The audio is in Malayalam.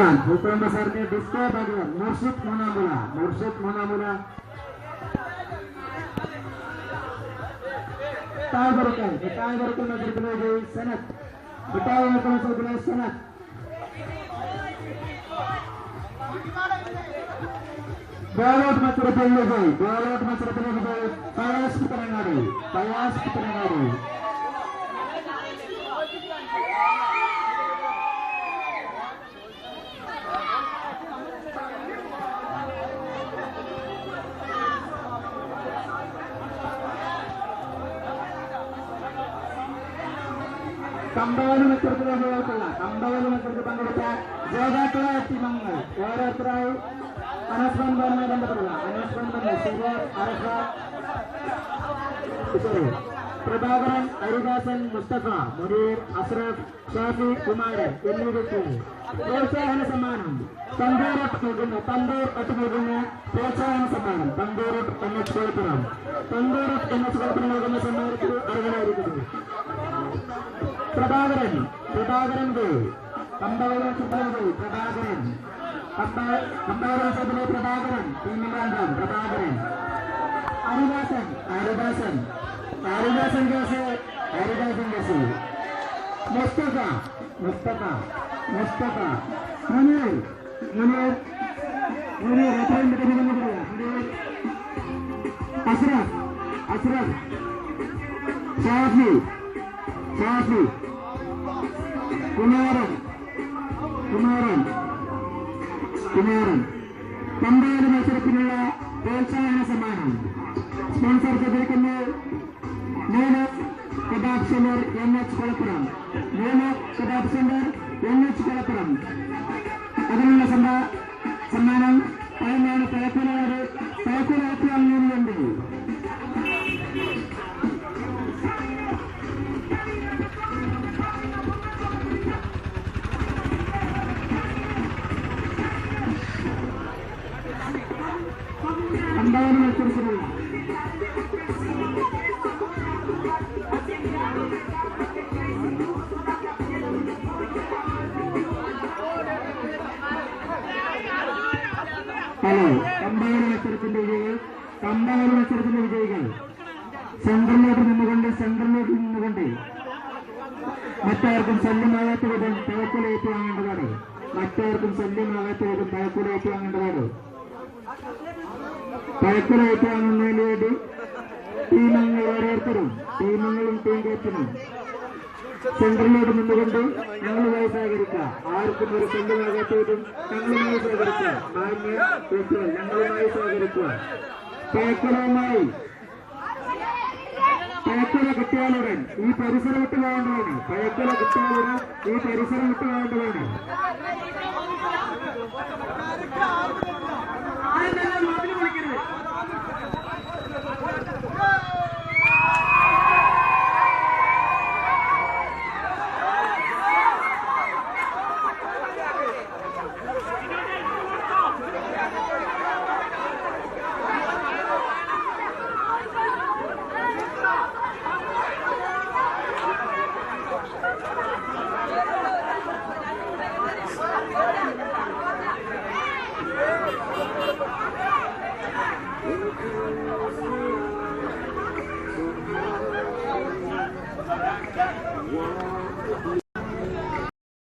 Hukum besarnya disko bagian Mursyid Monamula Tawarkan masih berada sanad Tawarkan masih berada sanad Balot masih berada Payas Putanangari Kembali പങ്കെടുത്ത ജേതാക്കളെ എത്തിമങ്ങൾ ഓരോരുത്തരായി അനസ്ബന്ധമായി ബന്ധപ്പെടുക പ്രഭാകരൻ ഹരിദാസൻ മുസ്തഫ മുനീർ അസ്രഫ് ഷാഫി കുമാരൻ എന്നിവർക്ക് പ്രോത്സാഹന സമ്മാനം തന്തൂർ ഒട്ട് നൽകുന്ന പ്രോത്സാഹന സമ്മാനം തന്തൂർ NH കൊളപ്പുറം നൽകുന്ന സമ്മാനത്തിൽ അർഹനായിരിക്കുന്നത് പ്രഭാകരൻ കമ്പവരം പ്രഭാകരൻ ടീമിലാംഗം പ്രഭാകരൻ ഹരിദാസൻ കേസ് മുസ്തഫ മുനീർ എത്രയും പെട്ടെന്ന് അസ്രഫ് ഷാഫി കുമാരൻ പമ്പാട് മത്സരത്തിനുള്ള പ്രോത്സാഹന സമ്മാനം സ്പോൺസർ ചെയ്തിരിക്കുന്നു കബാബ് സെന്റർ NH കൊളപ്പുറം അതിനുള്ള സമ്മാനം പഴമാണ് പഴക്കുലാറ്റി അംഗീകരിയുണ്ട് അമ്പാട് മത്സരത്തിനുള്ള കമ്പാട് മത്സരത്തിന്റെ വിജയികൾ സെന്ററിലോട്ട് നിന്നുകൊണ്ട് മറ്റാർക്കും ശല്യമാകാത്ത വിധം പഴക്കുലേറ്റ് വാങ്ങേണ്ടതാണ് പഴക്കുലേറ്റ് വാങ്ങുന്നതിന് വേണ്ടി ടീമംഗങ്ങൾ ഓരോരുത്തരും ടീം ക്യാപ്റ്റനും സെന്ററിലോട്ട് നിന്നുകൊണ്ട് ഞങ്ങളുമായി സഹകരിക്കുക ആർക്കും ഒരു ശല്യമാകാത്തവരും ഞങ്ങളുമായി സഹകരിക്കുക ഞങ്ങളുമായി സഹകരിക്കുക പഴക്കുല കിട്ടിയാലുടൻ ഈ പരിസരം വിട്ട് പോകേണ്ടതാണ്